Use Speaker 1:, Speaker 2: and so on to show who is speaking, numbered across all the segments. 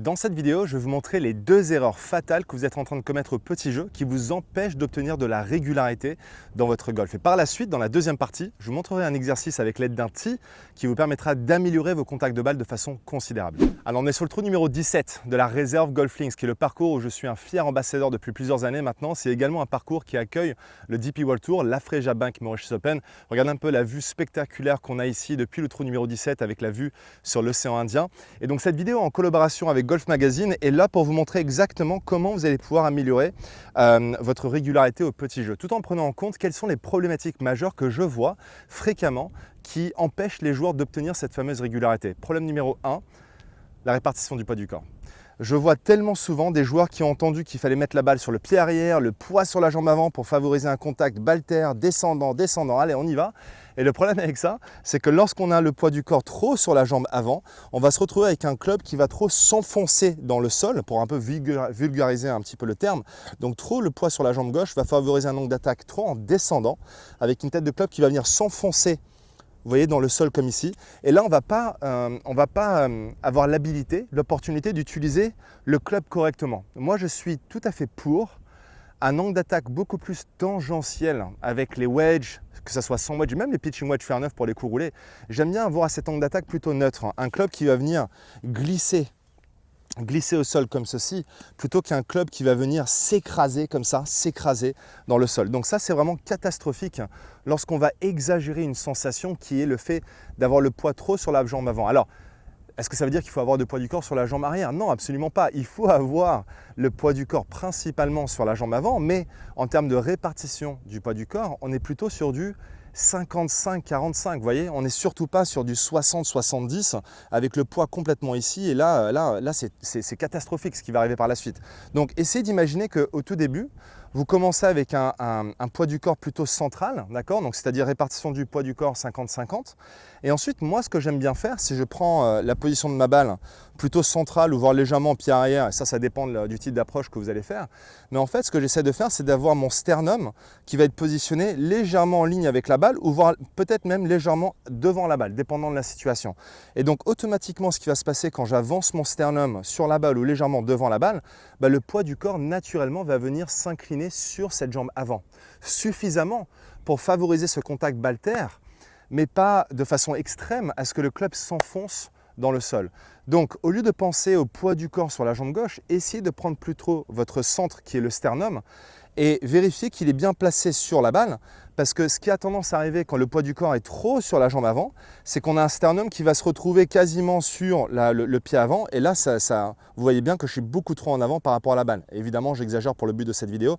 Speaker 1: Dans cette vidéo, je vais vous montrer les deux erreurs fatales que vous êtes en train de commettre au petit jeu qui vous empêchent d'obtenir de la régularité dans votre golf. Et par la suite, dans la deuxième partie, je vous montrerai un exercice avec l'aide d'un tee qui vous permettra d'améliorer vos contacts de balle de façon considérable. Alors on est sur le trou numéro 17 de la réserve Golf Links, qui est le parcours où je suis un fier ambassadeur depuis plusieurs années maintenant. C'est également un parcours qui accueille le DP World Tour, la Freja Bank Mauritius Open. Regardez un peu la vue spectaculaire qu'on a ici depuis le trou numéro 17 avec la vue sur l'océan Indien. Et donc cette vidéo en collaboration avec Golf Magazine est là pour vous montrer exactement comment vous allez pouvoir améliorer votre régularité au petit jeu, tout en prenant en compte quelles sont les problématiques majeures que je vois fréquemment qui empêchent les joueurs d'obtenir cette fameuse régularité. Problème numéro 1, la répartition du poids du corps. Je vois tellement souvent des joueurs qui ont entendu qu'il fallait mettre la balle sur le pied arrière, le poids sur la jambe avant pour favoriser un contact balle-terre, descendant, allez on y va. Et le problème avec ça, c'est que lorsqu'on a le poids du corps trop sur la jambe avant, on va se retrouver avec un club qui va trop s'enfoncer dans le sol, pour un peu vulgariser un petit peu le terme. Donc trop le poids sur la jambe gauche va favoriser un angle d'attaque trop en descendant, avec une tête de club qui va venir s'enfoncer, vous voyez, dans le sol comme ici. Et là, on ne va pas avoir l'habilité, l'opportunité d'utiliser le club correctement. Moi, je suis tout à fait pour un angle d'attaque beaucoup plus tangentiel avec les wedges, que ce soit sans wedge, même les pitching wedge fairneuf pour les coups roulés. J'aime bien avoir cet angle d'attaque plutôt neutre, un club qui va venir glisser au sol comme ceci, plutôt qu'un club qui va venir s'écraser comme ça, s'écraser dans le sol. Donc ça, c'est vraiment catastrophique lorsqu'on va exagérer une sensation qui est le fait d'avoir le poids trop sur la jambe avant. Alors, est-ce que ça veut dire qu'il faut avoir du poids du corps sur la jambe arrière? Non, absolument pas. Il faut avoir le poids du corps principalement sur la jambe avant, mais en termes de répartition du poids du corps, on est plutôt sur du 55-45, vous voyez, on n'est surtout pas sur du 60-70 avec le poids complètement ici, et là c'est catastrophique ce qui va arriver par la suite. Donc essayez d'imaginer qu'au tout début, vous commencez avec un poids du corps plutôt central, d'accord, donc c'est-à-dire répartition du poids du corps 50-50. Et ensuite, moi, ce que j'aime bien faire, si je prends la position de ma balle plutôt centrale ou voire légèrement pied arrière, et ça dépend du type d'approche que vous allez faire. Mais en fait, ce que j'essaie de faire, c'est d'avoir mon sternum qui va être positionné légèrement en ligne avec la balle ou voire peut-être même légèrement devant la balle, dépendant de la situation. Et donc, automatiquement, ce qui va se passer quand j'avance mon sternum sur la balle ou légèrement devant la balle, le poids du corps, naturellement, va venir s'incliner sur cette jambe avant, suffisamment pour favoriser ce contact balle-terre, mais pas de façon extrême à ce que le club s'enfonce dans le sol. Donc, au lieu de penser au poids du corps sur la jambe gauche, essayez de prendre plutôt votre centre qui est le sternum et vérifiez qu'il est bien placé sur la balle, parce que ce qui a tendance à arriver quand le poids du corps est trop sur la jambe avant, c'est qu'on a un sternum qui va se retrouver quasiment sur le pied avant, et là, vous voyez bien que je suis beaucoup trop en avant par rapport à la balle. Évidemment, j'exagère pour le but de cette vidéo,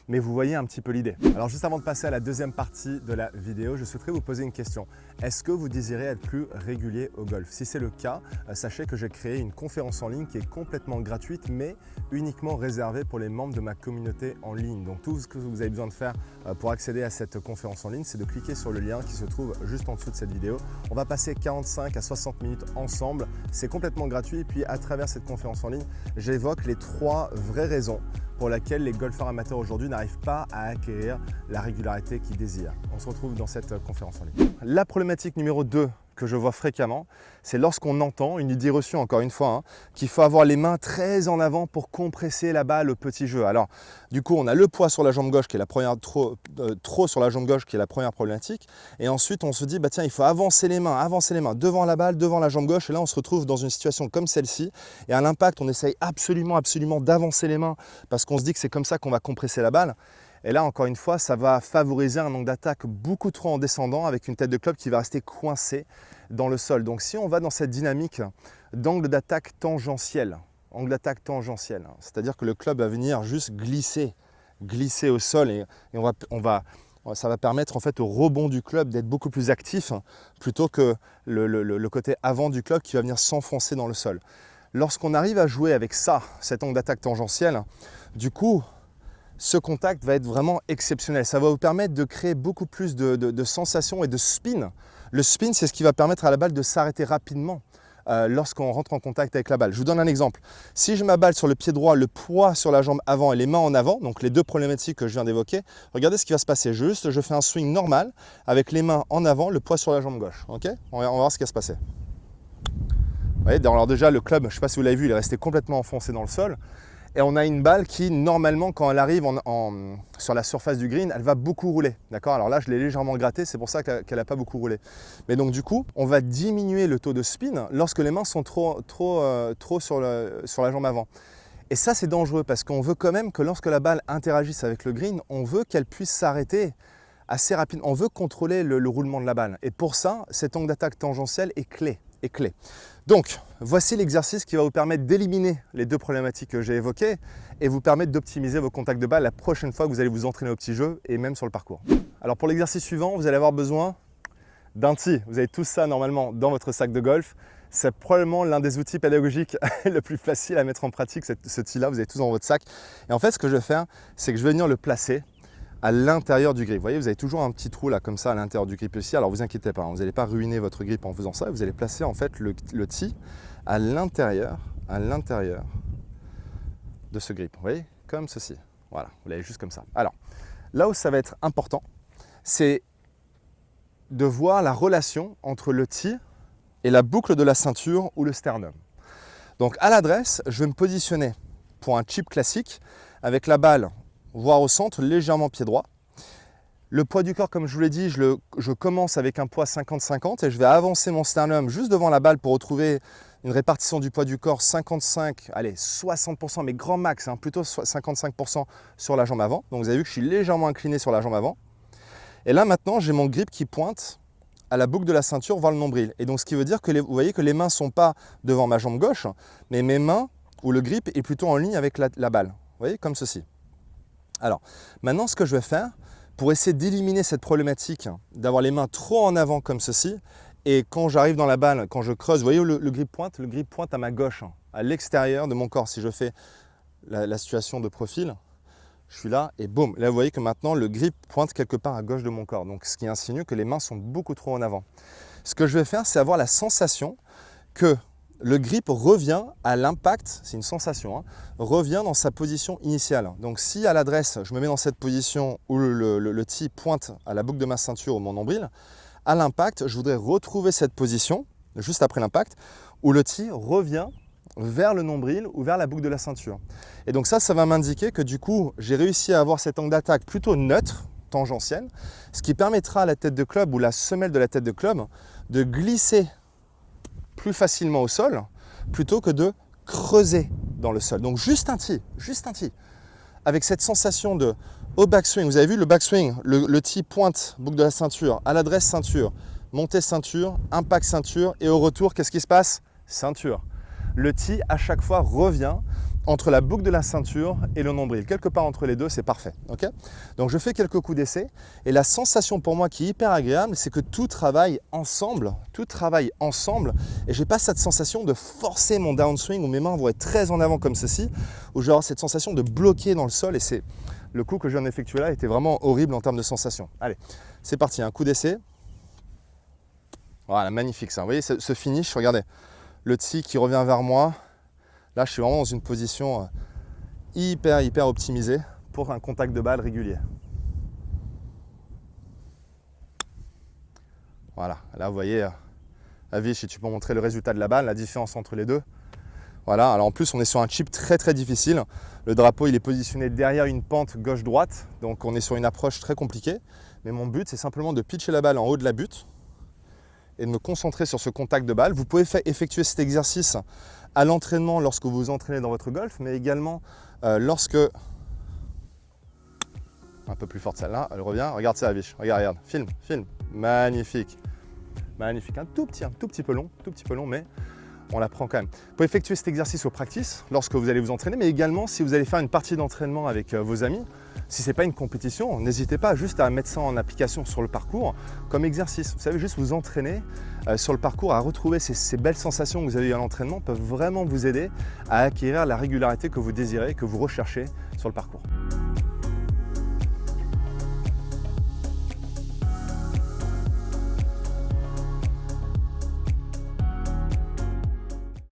Speaker 1: mais vous voyez un petit peu l'idée. Alors juste avant de passer à la deuxième partie de la vidéo, je souhaiterais vous poser une question. Est-ce que vous désirez être plus régulier au golf? Si c'est le cas, sachez que j'ai créé une conférence en ligne qui est complètement gratuite, mais uniquement réservée pour les membres de ma communauté en ligne. Donc tout ce que vous avez besoin de faire pour accéder à cette conférence en ligne, c'est de cliquer sur le lien qui se trouve juste en dessous de cette vidéo. On va passer 45 à 60 minutes ensemble, c'est complètement gratuit, et puis à travers cette conférence en ligne, j'évoque les 3 vraies raisons pour laquelle les golfeurs amateurs aujourd'hui n'arrivent pas à acquérir la régularité qu'ils désirent. On se retrouve dans cette conférence en ligne. La problématique numéro 2 que je vois fréquemment, c'est lorsqu'on entend, une idée reçue encore une fois, qu'il faut avoir les mains très en avant pour compresser la balle au petit jeu. Alors, du coup, on a le poids sur la jambe gauche qui est la première, trop sur la jambe gauche qui est la première problématique. Et ensuite, on se dit, tiens, il faut avancer les mains devant la balle, devant la jambe gauche. Et là, on se retrouve dans une situation comme celle-ci. Et à l'impact, on essaye absolument d'avancer les mains parce qu'on se dit que c'est comme ça qu'on va compresser la balle. Et là, encore une fois, ça va favoriser un angle d'attaque beaucoup trop en descendant avec une tête de club qui va rester coincée dans le sol. Donc si on va dans cette dynamique d'angle d'attaque tangentiel, c'est-à-dire que le club va venir juste glisser au sol et ça va permettre en fait au rebond du club d'être beaucoup plus actif plutôt que le côté avant du club qui va venir s'enfoncer dans le sol. Lorsqu'on arrive à jouer avec ça, cet angle d'attaque tangentiel, du coup, ce contact va être vraiment exceptionnel. Ça va vous permettre de créer beaucoup plus de sensations et de spin. Le spin, c'est ce qui va permettre à la balle de s'arrêter rapidement lorsqu'on rentre en contact avec la balle. Je vous donne un exemple. Si je ma balle sur le pied droit, le poids sur la jambe avant et les mains en avant, donc les 2 problématiques que je viens d'évoquer, regardez ce qui va se passer. Juste, je fais un swing normal avec les mains en avant, le poids sur la jambe gauche. Okay, on va voir ce qui va se passer. voyez, alors déjà le club, je ne sais pas si vous l'avez vu, il est resté complètement enfoncé dans le sol. Et on a une balle qui, normalement, quand elle arrive sur la surface du green, elle va beaucoup rouler. D'accord? Alors là, je l'ai légèrement gratté, c'est pour ça qu'elle n'a pas beaucoup roulé. Mais donc du coup, on va diminuer le taux de spin lorsque les mains sont trop sur la jambe avant. Et ça, c'est dangereux parce qu'on veut quand même que lorsque la balle interagisse avec le green, on veut qu'elle puisse s'arrêter assez rapidement. On veut contrôler le roulement de la balle. Et pour ça, cet angle d'attaque tangentiel est clé. Donc, voici l'exercice qui va vous permettre d'éliminer les deux problématiques que j'ai évoquées et vous permettre d'optimiser vos contacts de balle la prochaine fois que vous allez vous entraîner au petit jeu et même sur le parcours. Alors pour l'exercice suivant, vous allez avoir besoin d'un tee. Vous avez tout ça normalement dans votre sac de golf. C'est probablement l'un des outils pédagogiques le plus facile à mettre en pratique, ce tee-là, vous avez tout dans votre sac. Et en fait, ce que je vais faire, c'est que je vais venir le placer à l'intérieur du grip. Vous voyez, vous avez toujours un petit trou là comme ça à l'intérieur du grip ici. Alors vous inquiétez pas, vous n'allez pas ruiner votre grip en faisant ça. Vous allez placer en fait le tee à l'intérieur de ce grip. Vous voyez, comme ceci. Voilà, vous l'avez juste comme ça. Alors, là où ça va être important, c'est de voir la relation entre le tee et la boucle de la ceinture ou le sternum. Donc à l'adresse, je vais me positionner pour un chip classique avec la balle voire au centre, légèrement pied droit. Le poids du corps, comme je vous l'ai dit, je commence avec un poids 50-50 et je vais avancer mon sternum juste devant la balle pour retrouver une répartition du poids du corps 55, allez 60%, mais grand max, plutôt 55% sur la jambe avant. Donc vous avez vu que je suis légèrement incliné sur la jambe avant. Et là maintenant, j'ai mon grip qui pointe à la boucle de la ceinture vers le nombril. Et donc ce qui veut dire que vous voyez que les mains ne sont pas devant ma jambe gauche, mais mes mains ou le grip est plutôt en ligne avec la balle. Vous voyez, comme ceci. Alors, maintenant, ce que je vais faire, pour essayer d'éliminer cette problématique d'avoir les mains trop en avant comme ceci, et quand j'arrive dans la balle, quand je creuse, vous voyez où le grip pointe à ma gauche, à l'extérieur de mon corps. Si je fais la situation de profil, je suis là et boum. Là, vous voyez que maintenant, le grip pointe quelque part à gauche de mon corps. Donc, ce qui insinue que les mains sont beaucoup trop en avant. Ce que je vais faire, c'est avoir la sensation que le grip revient à l'impact, c'est une sensation, revient dans sa position initiale. Donc si à l'adresse, je me mets dans cette position où le tee pointe à la boucle de ma ceinture ou mon nombril, à l'impact, je voudrais retrouver cette position, juste après l'impact, où le tee revient vers le nombril ou vers la boucle de la ceinture. Et donc ça va m'indiquer que du coup, j'ai réussi à avoir cet angle d'attaque plutôt neutre, tangentiel, ce qui permettra à la tête de club ou la semelle de la tête de club de glisser plus facilement au sol plutôt que de creuser dans le sol. Donc juste un tee, avec cette sensation de au backswing. Vous avez vu le backswing, le tee pointe, boucle de la ceinture, à l'adresse ceinture, montée ceinture, impact ceinture et au retour, qu'est-ce qui se passe? Ceinture. Le tee à chaque fois revient entre la boucle de la ceinture et le nombril. Quelque part entre les deux, c'est parfait. Okay, donc je fais quelques coups d'essai et la sensation pour moi qui est hyper agréable, c'est que tout travaille ensemble et j'ai pas cette sensation de forcer mon downswing où mes mains vont être très en avant comme ceci, ou genre cette sensation de bloquer dans le sol et c'est le coup que je viens d'effectuer là était vraiment horrible en termes de sensation. Allez, c'est parti, un coup d'essai. Voilà, magnifique ça. Vous voyez ce finish, regardez, le tee qui revient vers moi. Là, je suis vraiment dans une position hyper optimisée pour un contact de balle régulier. Voilà, là vous voyez, Avish, si tu peux montrer le résultat de la balle, la différence entre les deux. Voilà, alors en plus on est sur un chip très difficile. Le drapeau il est positionné derrière une pente gauche-droite, donc on est sur une approche très compliquée. Mais mon but c'est simplement de pitcher la balle en haut de la butte et de me concentrer sur ce contact de balle. Vous pouvez effectuer cet exercice à l'entraînement lorsque vous vous entraînez dans votre golf, mais également lorsque... Un peu plus forte celle-là, elle revient. Regarde ça, Avish. Regarde, filme. Magnifique. Un tout petit peu long, mais on la prend quand même. Vous pouvez effectuer cet exercice au practice lorsque vous allez vous entraîner, mais également si vous allez faire une partie d'entraînement avec vos amis. Si ce n'est pas une compétition, n'hésitez pas juste à mettre ça en application sur le parcours comme exercice. Vous savez, juste vous entraîner sur le parcours à retrouver ces belles sensations que vous avez eues à l'entraînement peuvent vraiment vous aider à acquérir la régularité que vous désirez, que vous recherchez sur le parcours.